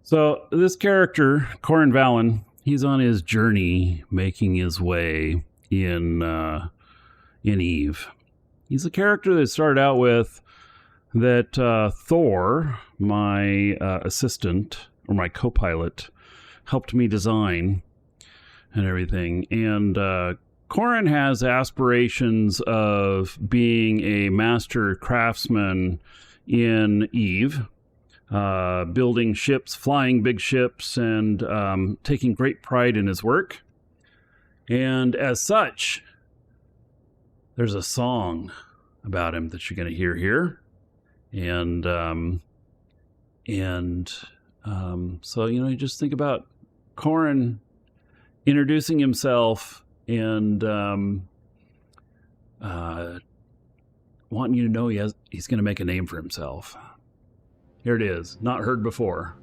So this character, Corin Valon, he's on his journey making his way in Eve. He's a character that started out with that Thor, my assistant or my co-pilot, helped me design and everything. And Corin has aspirations of being a master craftsman in Eve, building ships, flying big ships, and taking great pride in his work. And as such, there's a song about him that you're going to hear here. And so, you just think about Corin introducing himself and wanting you to know he's going to make a name for himself. Here it is, not heard before.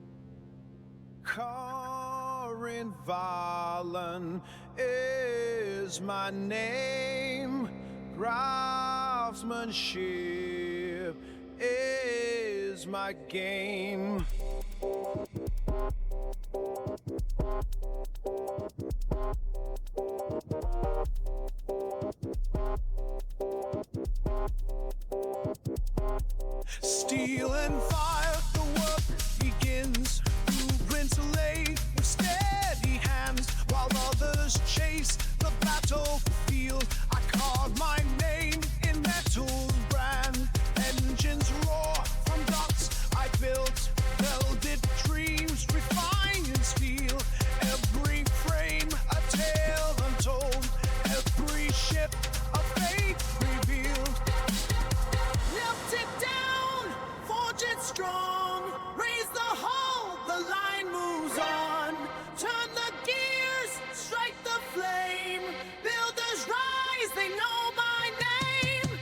Corin Valon is my name. Craftsmanship is my game. Steel and fire, the work begins. Blueprints laid with steady hands, while others chase the battlefield. I carve my name in metal brand. Engines roar from docks I built. Welded dreams refined in steel. Every frame a tale untold. Every ship a fate revealed. Melt it down, forge it strong. Raise the hull, the line moves on. Turn the gears, strike the flame. Builders rise, they know my name.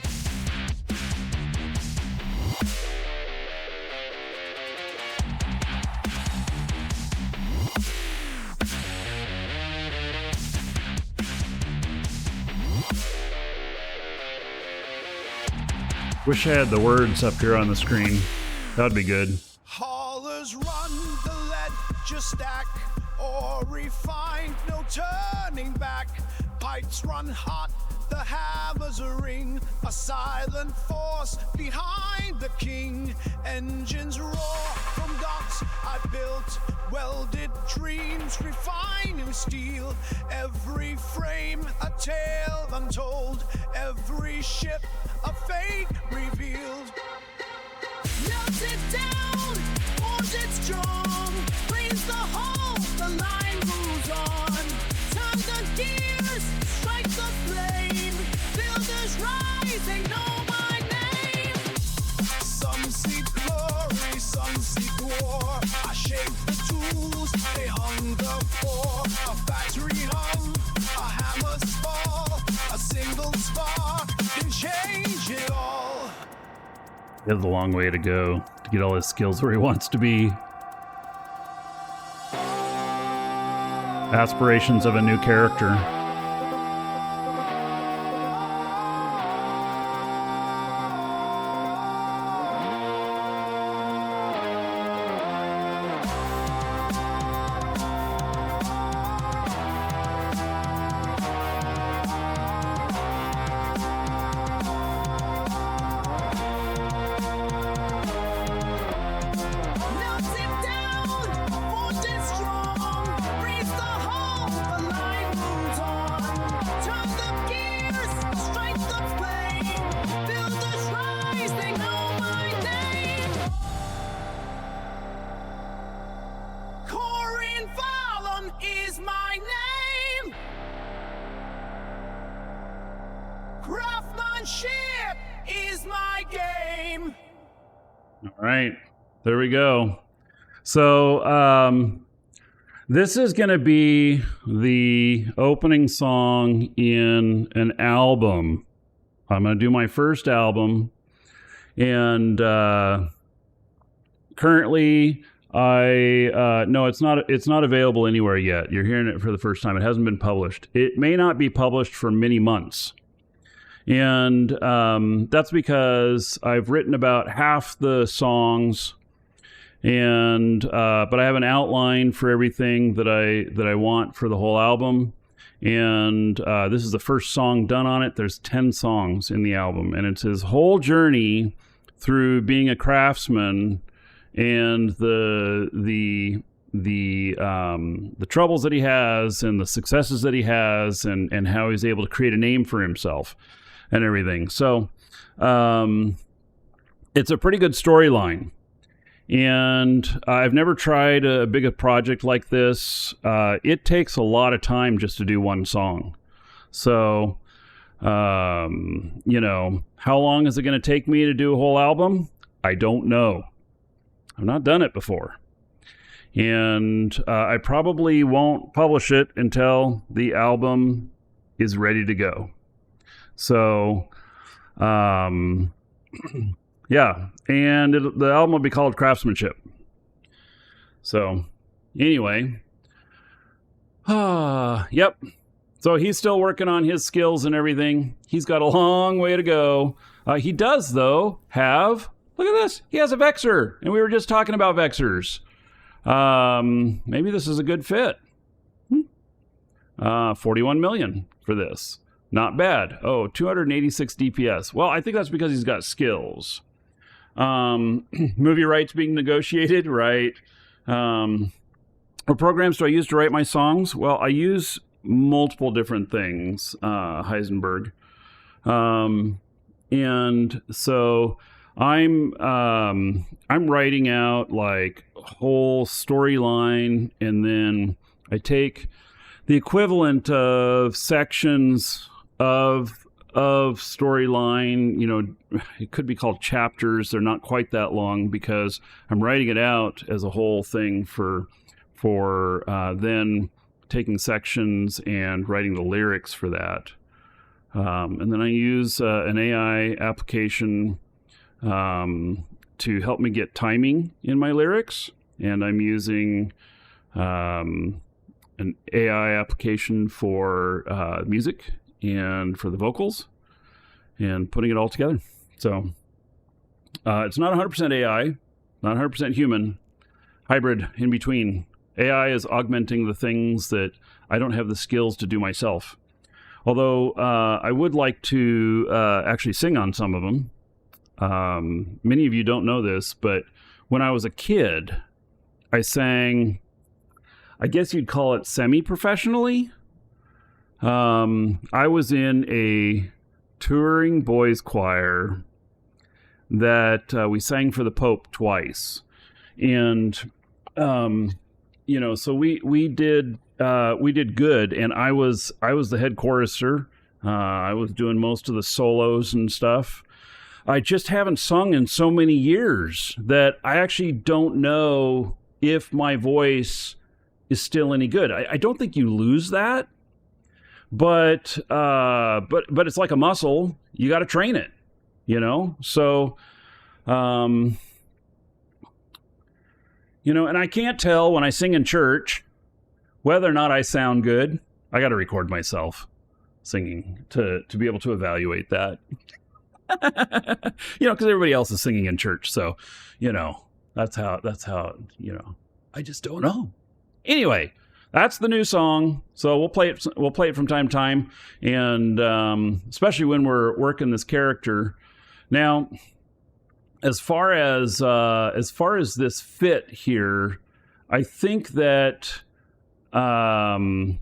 Wish I had the words up here on the screen. That'd be good. Haulers run, the ledger stack, or refine, no turning back. Pipes run hot, the hammers ring, a silent force behind the king. Engines roar from docks I built, welded dreams refining steel. Every frame a tale untold, every ship a fate revealed. Melt it down, forge it strong. Raise the hull, the line moves on. Turn the gears, strike the flame. Builders rise, they know my name. Some seek glory, some seek war. I shape the tools, they hunger for. A factory hum, a hammer's fall. A single spark can change it all. He has a long way to go to get all his skills where he wants to be. Aspirations of a new character. Craftsmanship is my game. All right, there we go. So this is going to be the opening song in an album. I'm going to do my first album, and currently no, it's not available anywhere yet. You're hearing it for the first time. It hasn't been published. It may not be published for many months. And that's because I've written about half the songs And but I have an outline for everything that I want for the whole album. And this is the first song done on it. There's 10 songs in the album, and it's his whole journey through being a craftsman and the troubles that he has and the successes that he has, and how he's able to create a name for himself and everything. So it's a pretty good storyline. And I've never tried a big project like this. It takes a lot of time just to do one song. So, you know, how long is it going to take me to do a whole album? I don't know. I've not done it before. And I probably won't publish it until the album is ready to go. So, yeah, and the album will be called Craftsmanship. So, anyway, yep. So he's still working on his skills and everything. He's got a long way to go. He does, though, have, look at this, he has a Vexor, and we were just talking about Vexors. Maybe this is a good fit. 41 million for this. Not bad. Oh, 286 DPS. Well, I think that's because he's got skills. Movie rights being negotiated, right? What programs do I use to write my songs? Well, I use multiple different things, Heisenberg. And so I'm writing out like a whole storyline, and then I take the equivalent of sections of storyline. You know, it could be called chapters. They're not quite that long because I'm writing it out as a whole thing for then taking sections and writing the lyrics for that. And then I use an AI application to help me get timing in my lyrics. And I'm using an AI application for music and for the vocals, and putting it all together. So it's not 100% AI, not 100% human, hybrid in between. AI is augmenting the things that I don't have the skills to do myself. Although I would like to actually sing on some of them. Many of you don't know this, but when I was a kid, I sang, I guess you'd call it semi-professionally. I was in a touring boys choir that we sang for the Pope twice. And, you know, so we did good, and I was the head chorister. I was doing most of the solos and stuff. I just haven't sung in so many years that I actually don't know if my voice is still any good. I don't think you lose that, but it's like a muscle. You got to train it, you know? So, you know, and I can't tell when I sing in church whether or not I sound good. I got to record myself singing to be able to evaluate that. You know, because everybody else is singing in church. So, you know, that's how, you know, I just don't know. Anyway, that's the new song. So we'll play it from time to time. And especially when we're working this character. Now, as far as this fit here, I think that, well,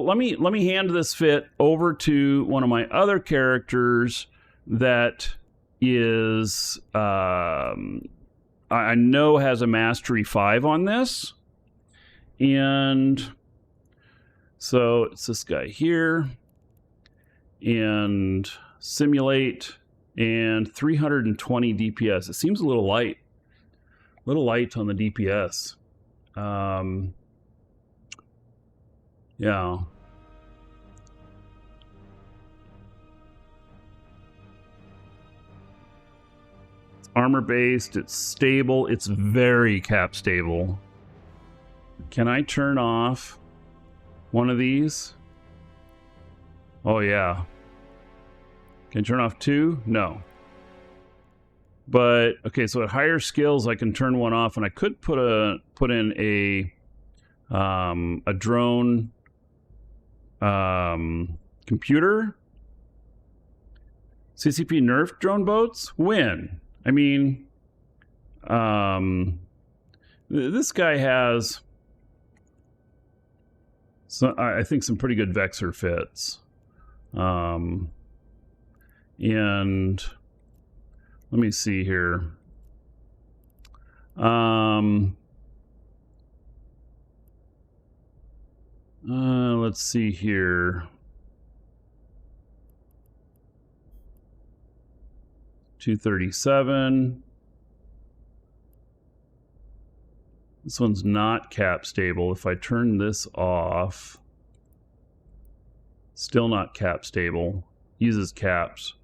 let me hand this fit over to one of my other characters that is, I know has a Mastery 5 on this. And so it's this guy here, and simulate, and 320 DPS. It seems a little light on the DPS. Yeah. It's armor based, it's stable, it's very cap stable. Can I turn off one of these? Oh yeah. Can I turn off two? No. But okay, so at higher skills, I can turn one off, and I could put in a drone computer. CCP nerfed drone boats? When? I mean, this guy has, I think, some pretty good Vexor fits. And let me see here. Let's see here. 237. This one's not cap stable. If I turn this off, still not cap stable. Uses caps.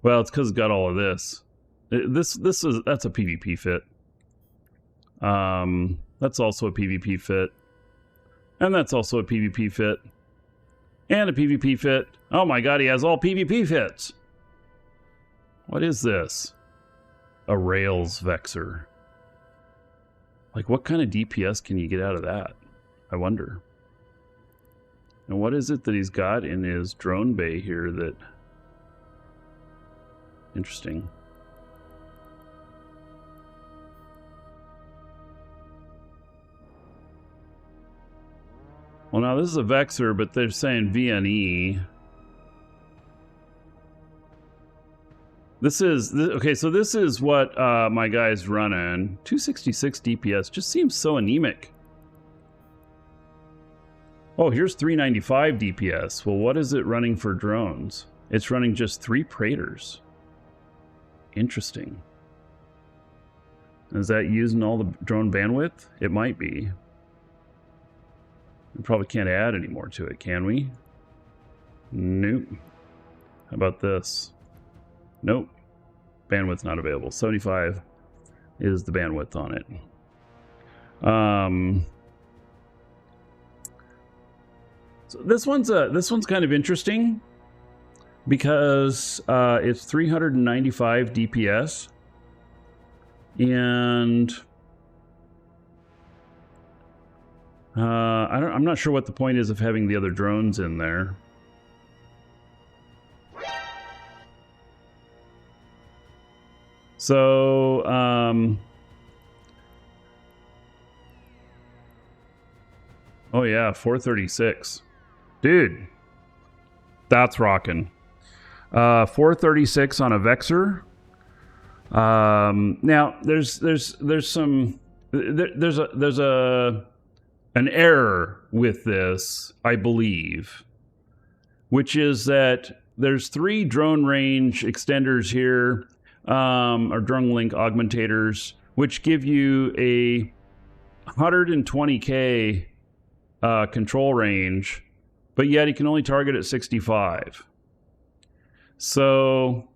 Well, it's because it's got all of this. That's a PvP fit. That's also a PvP fit. And that's also a PvP fit. And a PvP fit. Oh my god, he has all PvP fits. What is this? A Rails Vexor. Like, what kind of DPS can you get out of that? I wonder. And what is it that he's got in his drone bay here that... Interesting. Well, now this is a Vexor, but they're saying VNE. Okay, so this is what my guy's running. 266 DPS just seems so anemic. Oh, here's 395 DPS. Well, what is it running for drones? It's running just 3 Praetors. Interesting. Is that using all the drone bandwidth? It might be. We probably can't add any more to it, can we? Nope. How about this? Nope. Bandwidth not available. 75 is the bandwidth on it. So this one's kind of interesting because it's 395 DPS, and I'm not sure what the point is of having the other drones in there. So, oh yeah, 436. Dude, that's rocking. 436 on a Vexor. Now there's an error with this, I believe, which is that there's 3 drone range extenders here, or drone link augmentators, which give you a 120k control range, but yet he can only target at 65. So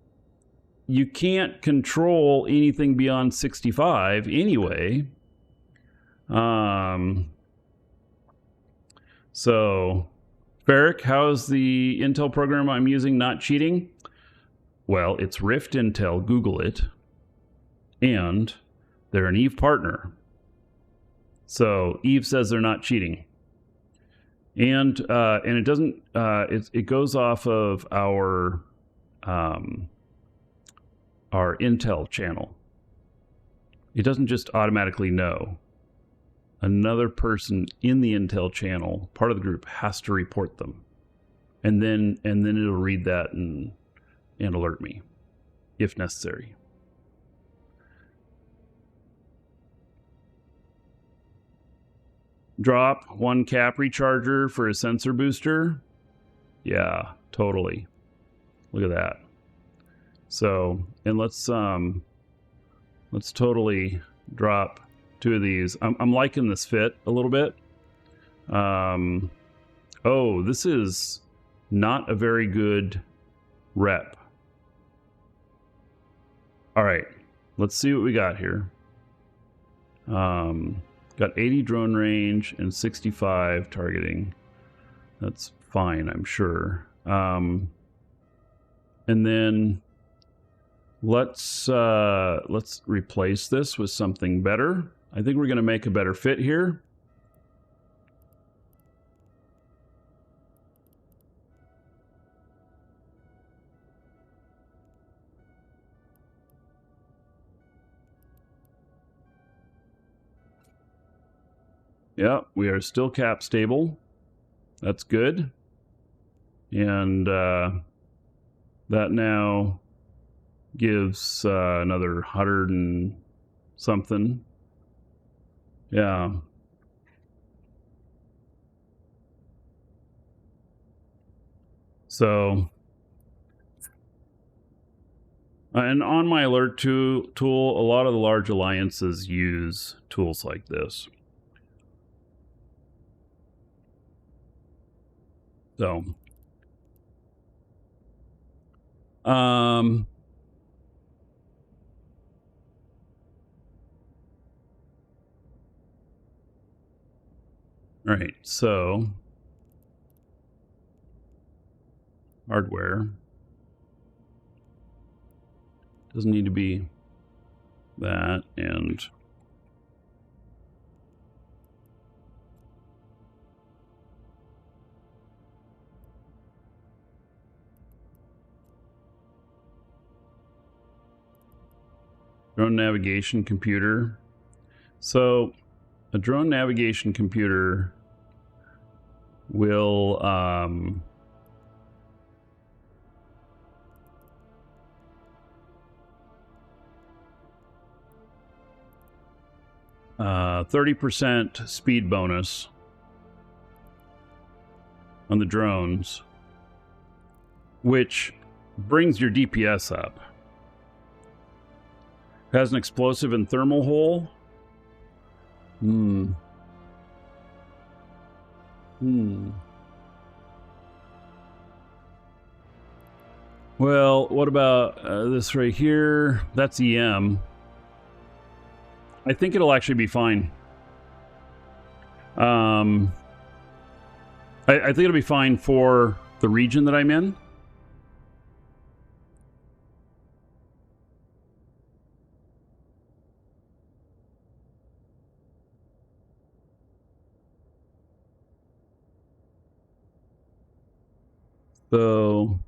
you can't control anything beyond 65 anyway. So, Ferric, how's the Intel program I'm using not cheating? Well, it's Rift Intel, Google it, and they're an Eve partner. So Eve says they're not cheating. And it doesn't, it goes off of our Intel channel. It doesn't just automatically know. Another person in the Intel channel, part of the group, has to report them. And then it'll read that and alert me if necessary. Drop 1 cap recharger for a sensor booster. Yeah, totally. Look at that. So, and let's totally drop 2 of these. I'm liking this fit a little bit. Oh, this is not a very good rep. All right, let's see what we got here. Got 80 drone range and 65 targeting. That's fine, I'm sure. And then let's replace this with something better. I think we're going to make a better fit here. Yeah, we are still cap stable. That's good. And that now gives another 100 and something. Yeah. So, and on my alert tool, a lot of the large alliances use tools like this. So, all right, so hardware doesn't need to be that, and drone navigation computer. So a drone navigation computer will 30% speed bonus on the drones, which brings your DPS up. Has an explosive and thermal hole. Well, what about this right here? That's EM. I think it'll actually be fine. I think it'll be fine for the region that I'm in. So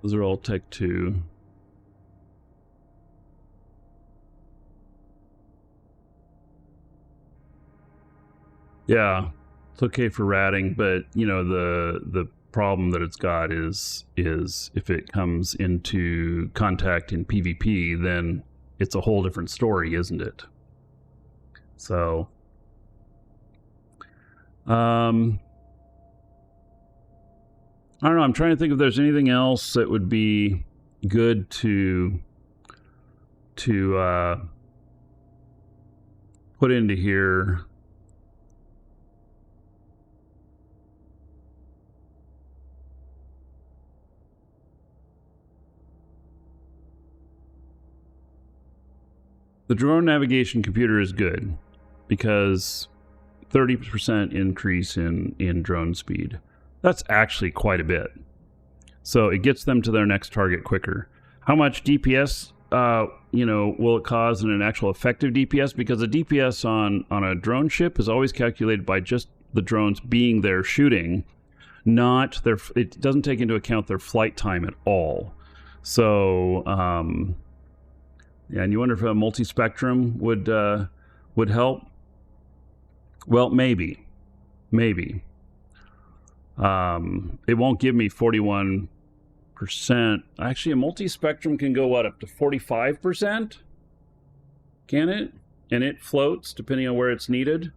those are all Tech 2. Yeah, it's okay for ratting, but you know the problem that it's got is if it comes into contact in PvP, then it's a whole different story, isn't it? So I don't know, I'm trying to think if there's anything else that would be good to put into here. The drone navigation computer is good because 30% increase in drone speed. That's actually quite a bit. So it gets them to their next target quicker. How much DPS, will it cause in an actual effective DPS? Because a DPS on a drone ship is always calculated by just the drones being there shooting, not their. It doesn't take into account their flight time at all. So, yeah, and you wonder if a multi-spectrum would help. Well, maybe. It won't give me 41%. Actually, a multi-spectrum can go, up to 45%? Can it? And it floats depending on where it's needed.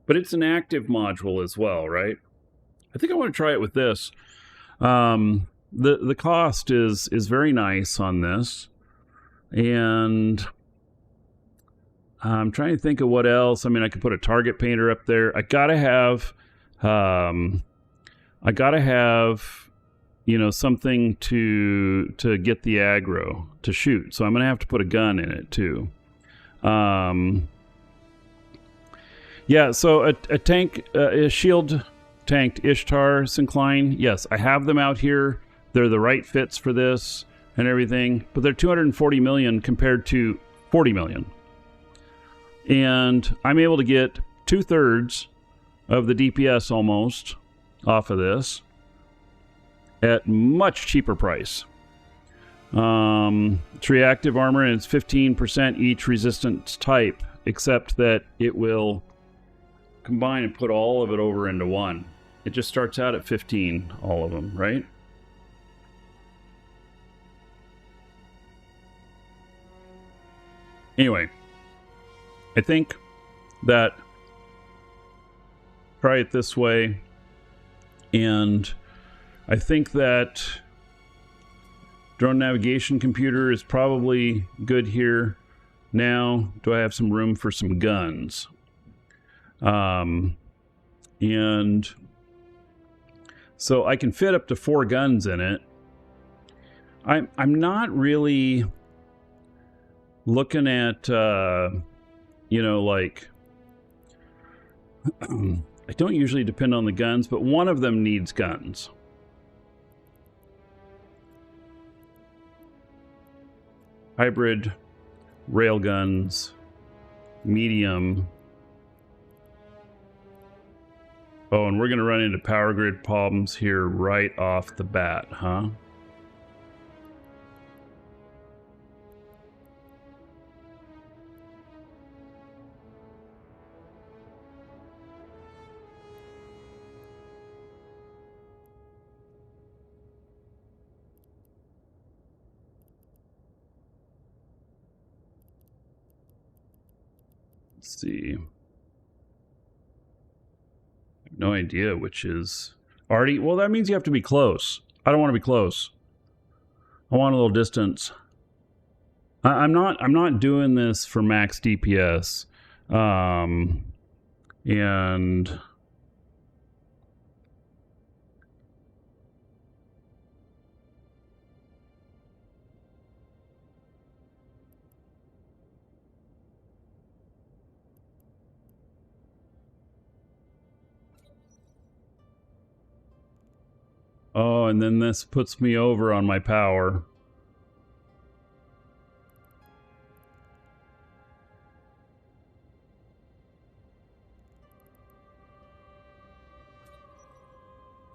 But it's an active module as well, right? I think I want to try it with this. The cost is very nice on this. And I'm trying to think of what else. I mean, I could put a target painter up there. I gotta have something to get the aggro to shoot. So I'm gonna have to put a gun in it too. Yeah, so a tank, a shield tanked Ishtar Syncline. Yes, I have them out here. They're the right fits for this and everything, but they're 240 million compared to 40 million. And I'm able to get 2/3 of the DPS almost off of this at much cheaper price. It's reactive armor, and it's 15% each resistance type, except that it will combine and put all of it over into one. It just starts out at 15, all of them, right? Anyway, I think that try it this way, and I think that drone navigation computer is probably good here. Now, do I have some room for some guns? And so I can fit up to 4 guns in it. I'm not really looking at, you know, like, I don't usually depend on the guns, but one of them needs guns. Hybrid, railguns, medium. Oh, and we're going to run into power grid problems here right off the bat, huh? Let's see. No idea which is already. Well, that means you have to be close. I don't want to be close. I want a little distance. I'm not doing this for max DPS. And oh, and then this puts me over on my power.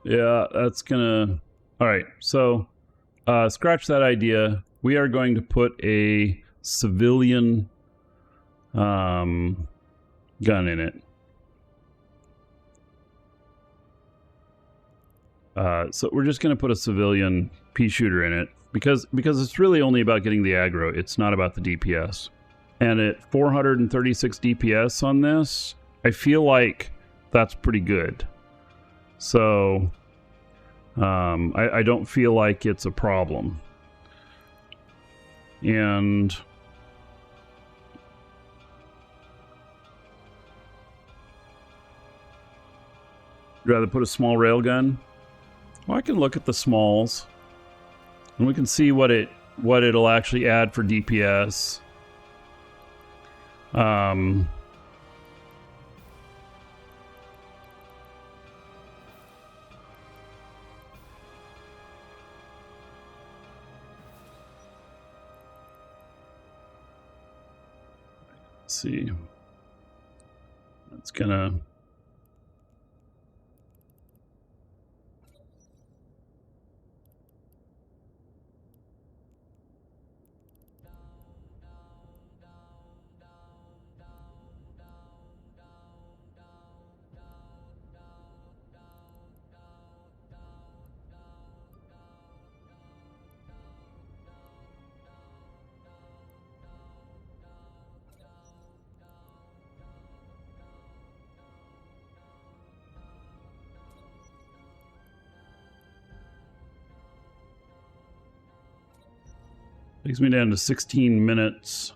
Yeah, that's gonna... Alright, so scratch that idea. We are going to put a civilian gun in it. So we're just going to put a civilian pea shooter in it because it's really only about getting the aggro. It's not about the DPS. And at 436 DPS on this, I feel like that's pretty good. So I don't feel like it's a problem. And you'd rather put a small railgun? Well, I can look at the smalls, and we can see what it'll actually add for DPS. Let's see. That's gonna... Takes me down to 16 minutes.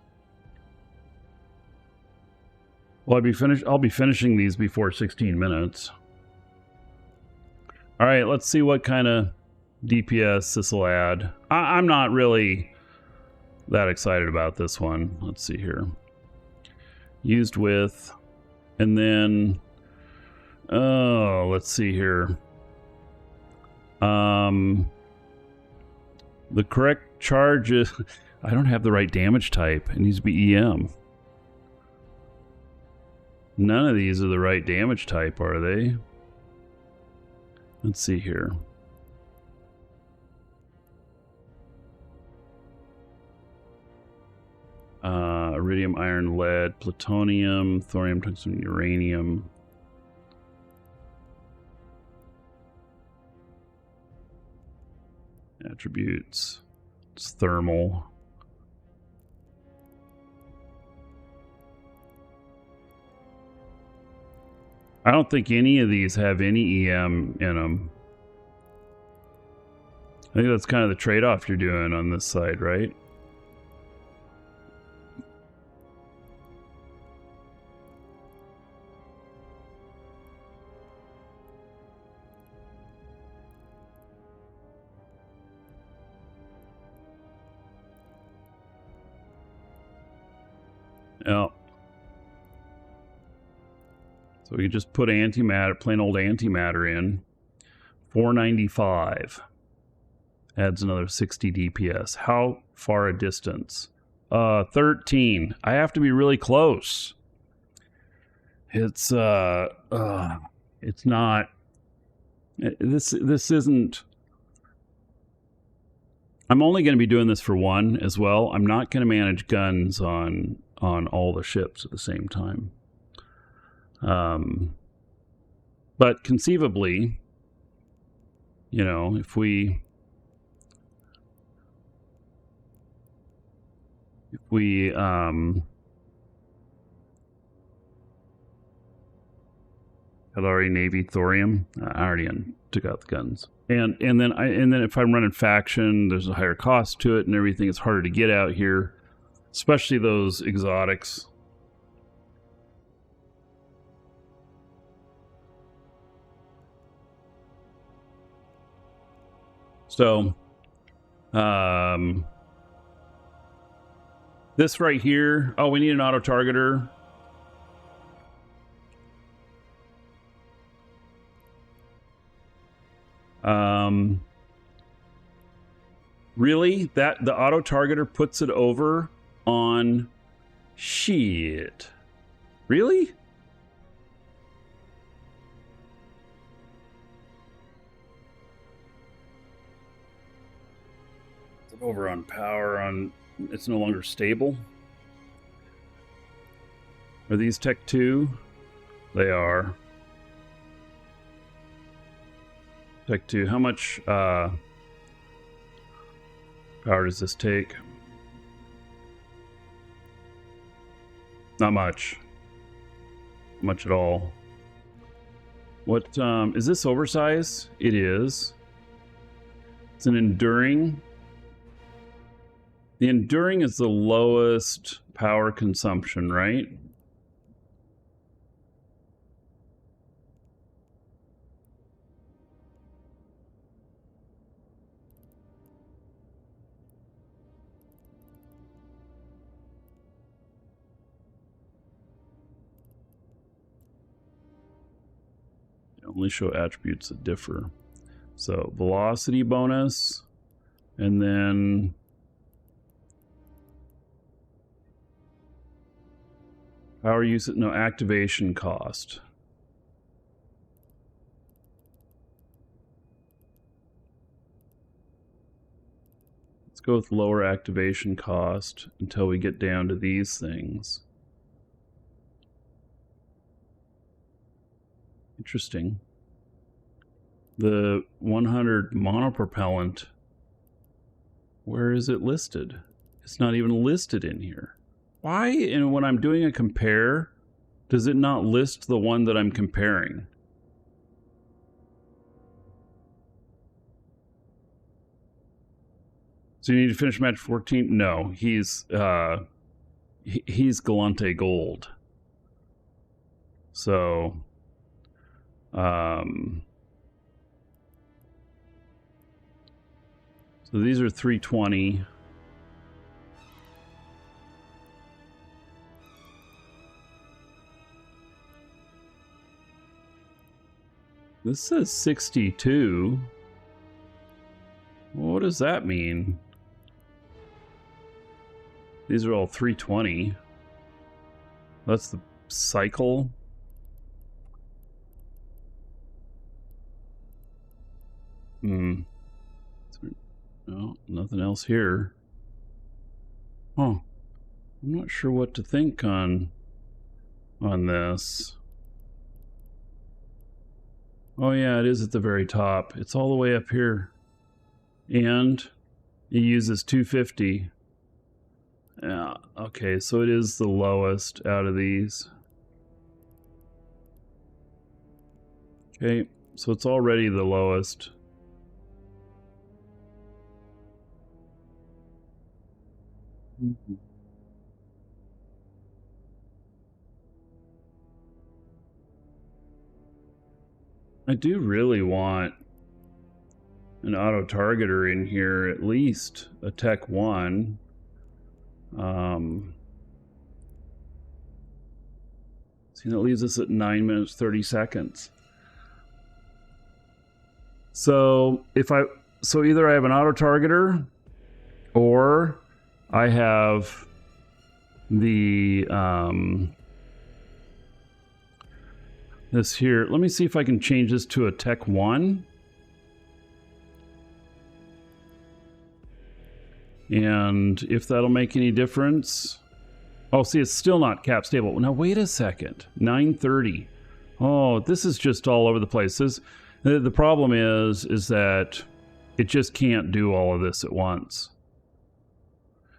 Well, I'll be finishing these before 16 minutes. All right, let's see what kind of DPS this will add. I'm not really that excited about this one. Let's see here. used with, and then, oh, let's see here. The correct charge is, I don't have the right damage type. It needs to be EM. None of these are the right damage type, are they? Let's see here. Iridium, iron, lead, plutonium, thorium, tungsten, uranium. Attributes. It's thermal. I don't think any of these have any EM in them. I think that's kind of the trade-off you're doing on this side, right? Yeah. So we just put antimatter, plain old antimatter in. 495. Adds another 60 DPS. How far a distance? 13. I have to be really close. It's not. This isn't. I'm only going to be doing this for one as well. I'm not going to manage guns on all the ships at the same time. But conceivably, you know, if we had already Navy thorium. I already took out the guns, and then if I'm running faction, there's a higher cost to it and everything. It's harder to get out here, especially those exotics. So, this right here. Oh, we need an auto targeter. Really? That the auto targeter puts it over on shit. Really? It's over on power on it's no longer stable. Are these Tech 2? They are. Tech 2. How much power does this take? Not much. Not much at all. What is this oversize? It is. It's an enduring. The enduring is the lowest power consumption, right? Only show attributes that differ. So velocity bonus, and then power usage, no activation cost. Let's go with lower activation cost until we get down to these things. Interesting. The 100 monopropellant, where is it listed? It's not even listed in here. Why, and when I'm doing a compare, does it not list the one that I'm comparing? So you need to finish match 14? No, he's Galante Gold. So so these are 320. This says 62. What does that mean? These are all 320. That's the cycle. No, nothing else here. Huh. I'm not sure what to think on this. Oh yeah, it is at the very top. It's all the way up here. And it uses 250. Yeah, okay, so it is the lowest out of these. Okay, so it's already the lowest. I do really want an auto targeter in here, at least a Tech 1. See, that leaves us at 9 minutes 30 seconds. So either I have an auto targeter, or I have the this here. Let me see if I can change this to a Tech 1. And if that'll make any difference. Oh, see, it's still not cap stable. Now, wait a second. 930. Oh, this is just all over the place. The problem is that it just can't do all of this at once.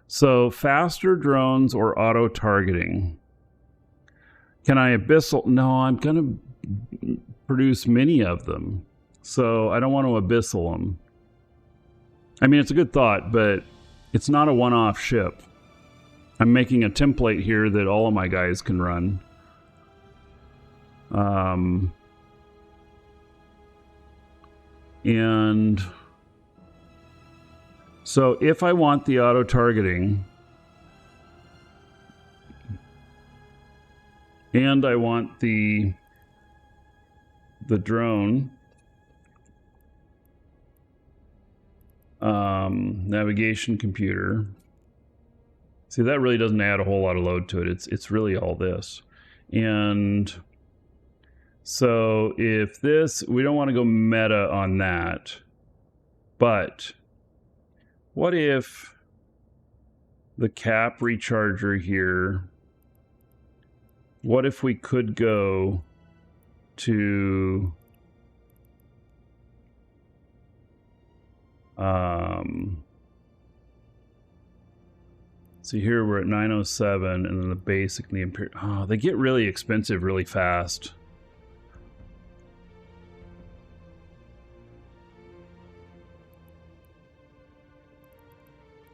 So, faster drones or auto targeting. Can I abyssal? No, I'm going to produce many of them. So, I don't want to abyssal them. I mean, it's a good thought, but it's not a one-off ship. I'm making a template here that all of my guys can run. And so if I want the auto targeting and I want the drone navigation computer. See, that really doesn't add a whole lot of load to it. It's really all this. And so if this, we don't want to go meta on that. But what if the cap recharger here, what if we could go to see, here we're at 907, and then the basic and the imperial. Oh, they get really expensive really fast.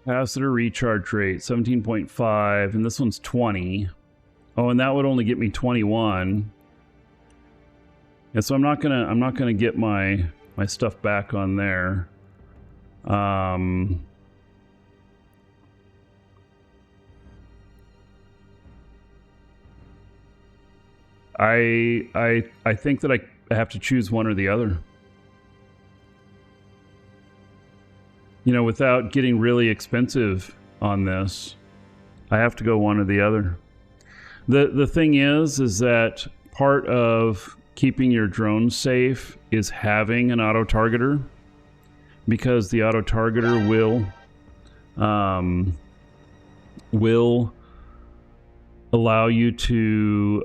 Capacitor recharge rate 17.5, and this one's 20. Oh, and that would only get me 21. Yeah, so I'm not gonna get my stuff back on there. I think that I have to choose one or the other. You know, without getting really expensive on this, I have to go one or the other. The thing is that part of keeping your drone safe is having an auto targeter, because the auto targeter will allow you to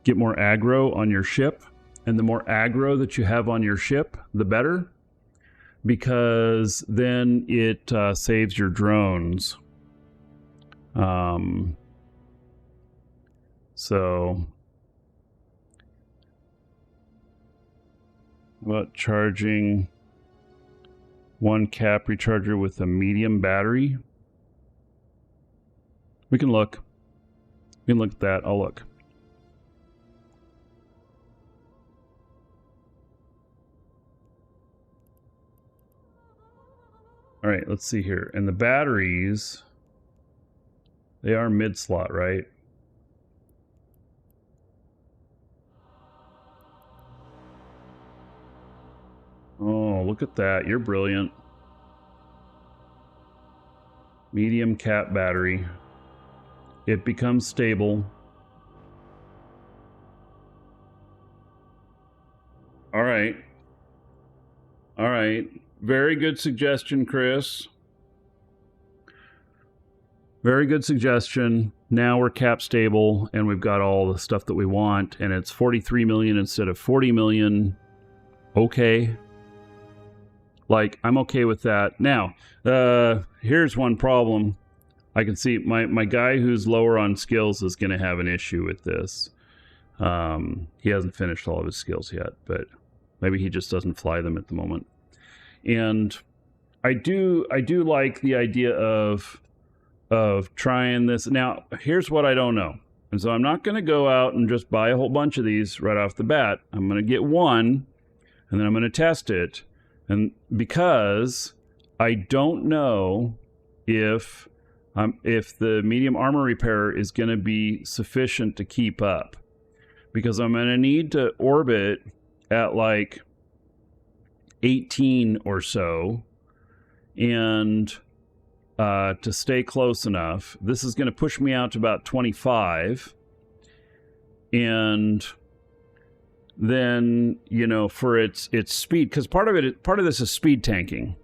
get more aggro on your ship, and the more aggro that you have on your ship, the better, because then it saves your drones. So about charging one cap recharger with a medium battery? We can look. We can look at that. I'll look. All right, let's see here. And the batteries They are mid-slot, right? Oh, look at that. You're brilliant. Medium cap battery. It becomes stable. All right. All right. Very good suggestion, Chris. Very good suggestion. Now we're cap stable and we've got all the stuff that we want, and it's 43 million instead of 40 million. Okay. Like, I'm okay with that. Now, here's one problem. I can see my guy who's lower on skills is going to have an issue with this. He hasn't finished all of his skills yet, but maybe he just doesn't fly them at the moment. And I do like the idea of trying this. Now, here's what I don't know. And so I'm not going to go out and just buy a whole bunch of these right off the bat. I'm going to get one, and then I'm going to test it. And because I don't know if the medium armor repair is going to be sufficient to keep up. Because I'm going to need to orbit at like 18 or so, and to stay close enough. This is going to push me out to about 25. And then, you know, for its speed, because part of this is speed tanking.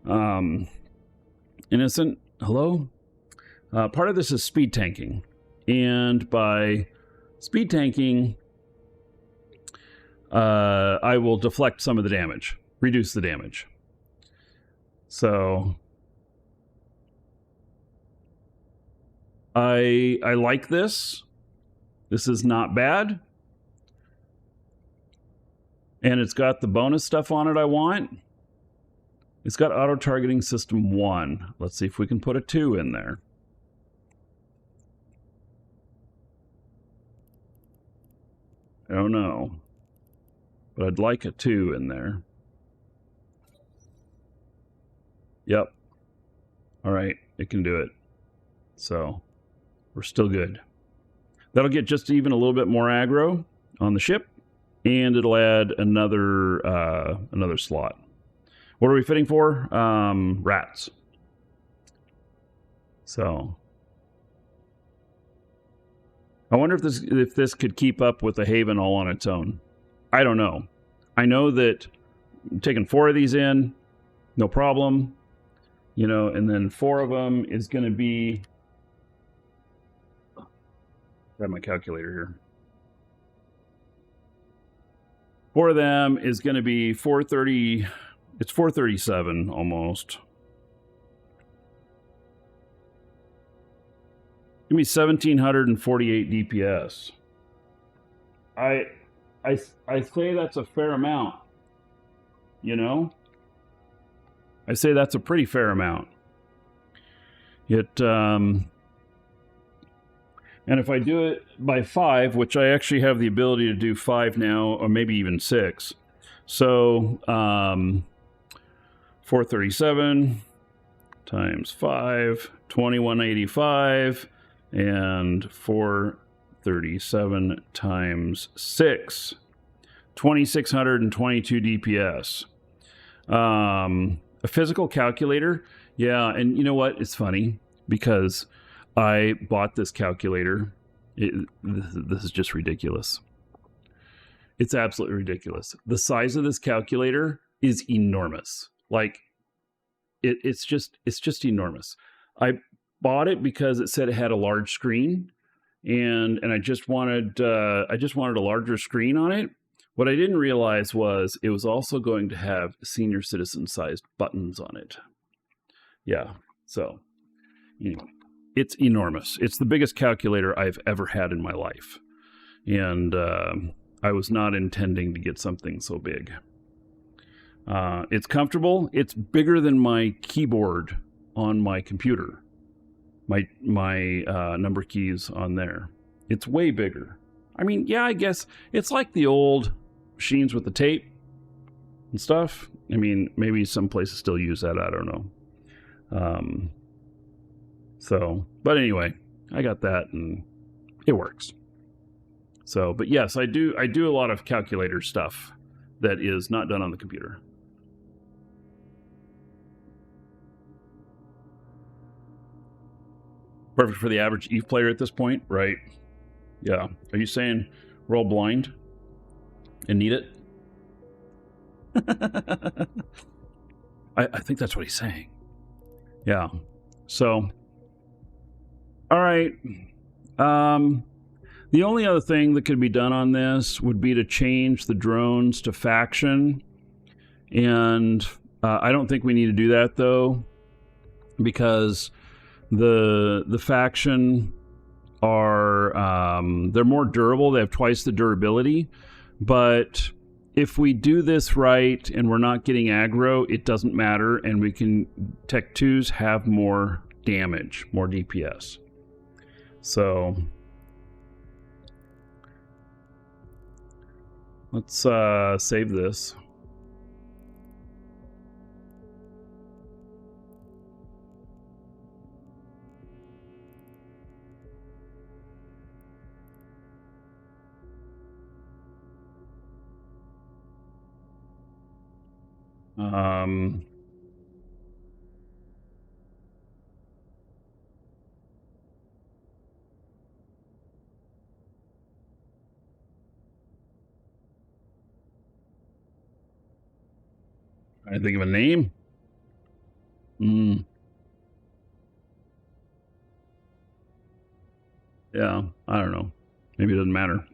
Innocent, hello? Part of this is speed tanking. And by speed tanking, I will deflect some of the damage, reduce the damage. So I like this. This is not bad. And it's got the bonus stuff on it I want. It's got auto-targeting system 1. Let's see if we can put a 2 in there. I don't know. But I'd like a 2 in there. Yep. All right, it can do it. So we're still good. That'll get just even a little bit more aggro on the ship, and it'll add another slot. What are we fitting for? Rats. So I wonder if this could keep up with the Haven all on its own. I don't know. I know that taking 4 of these in, no problem. You know, and then 4 of them is going to be... I have my calculator here. 4 of them is going to be 430. It's 437 almost. Give me 1748 DPS. I say that's a fair amount. You know? I say that's a pretty fair amount. And if I do it by 5, which I actually have the ability to do 5 now, or maybe even 6. So 437 times 5, 2185, and 437 times 6, 2622 DPS. A physical calculator, yeah, and you know what? It's funny because I bought this calculator. This is just ridiculous. It's absolutely ridiculous. The size of this calculator is enormous. Like, it's just enormous. I bought it because it said it had a large screen, and I just wanted a larger screen on it. What I didn't realize was it was also going to have senior citizen sized buttons on it. Yeah, so anyway. It's enormous. It's the biggest calculator I've ever had in my life. And I was not intending to get something so big. It's comfortable. It's bigger than my keyboard on my computer. My number keys on there. It's way bigger. I mean, yeah, I guess it's like the old machines with the tape and stuff. I mean, maybe some places still use that. I don't know. So, but anyway, I got that and it works. So, but yes, I do a lot of calculator stuff that is not done on the computer. Perfect for the average EVE player at this point, right? Yeah. Are you saying we're all blind and need it? I think that's what he's saying. Yeah. So, all right. The only other thing that could be done on this would be to change the drones to faction. And I don't think we need to do that, though, because the faction are they're more durable. They have twice the durability. But if we do this right and we're not getting aggro, it doesn't matter, and we can Tech 2s have more damage, more DPS. So let's save this. I think of a name. Yeah, I don't know. Maybe it doesn't matter.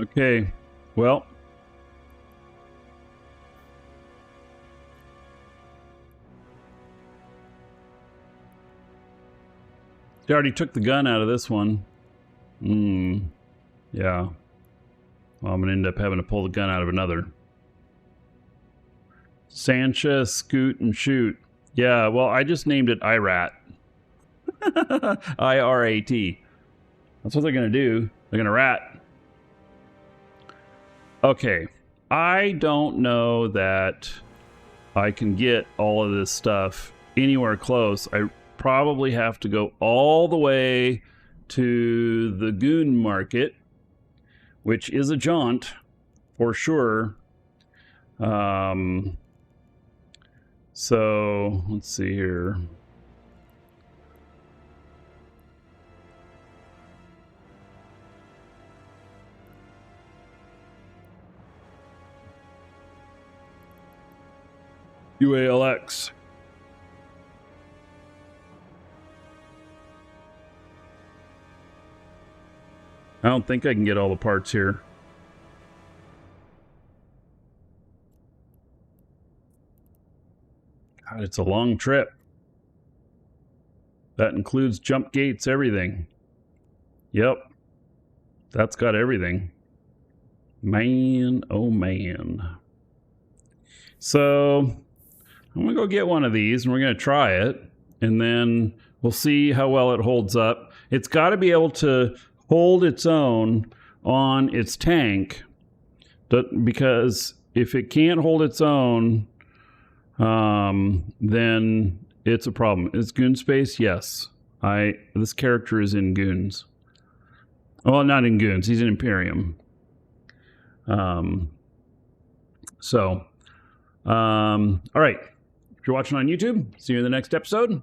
Okay, well, they already took the gun out of this one. Yeah. Well, I'm going to end up having to pull the gun out of another. Sancha, Scoot, and Shoot. Yeah, well, I just named it IRAT. I-R-A-T. That's what they're going to do. They're going to rat. Okay, I don't know that I can get all of this stuff anywhere close. I probably have to go all the way to the Goon Market, which is a jaunt for sure. So let's see here. UALX. I don't think I can get all the parts here. God, it's a long trip. That includes jump gates, everything. Yep. That's got everything. Man, oh man. So I'm going to go get one of these and we're going to try it. And then we'll see how well it holds up. It's got to be able to hold its own on its tank. Because if it can't hold its own, then it's a problem. Is Goon Space? Yes. This character is in Goons. Well, not in Goons. He's in Imperium. All right. If you're watching on YouTube, see you in the next episode.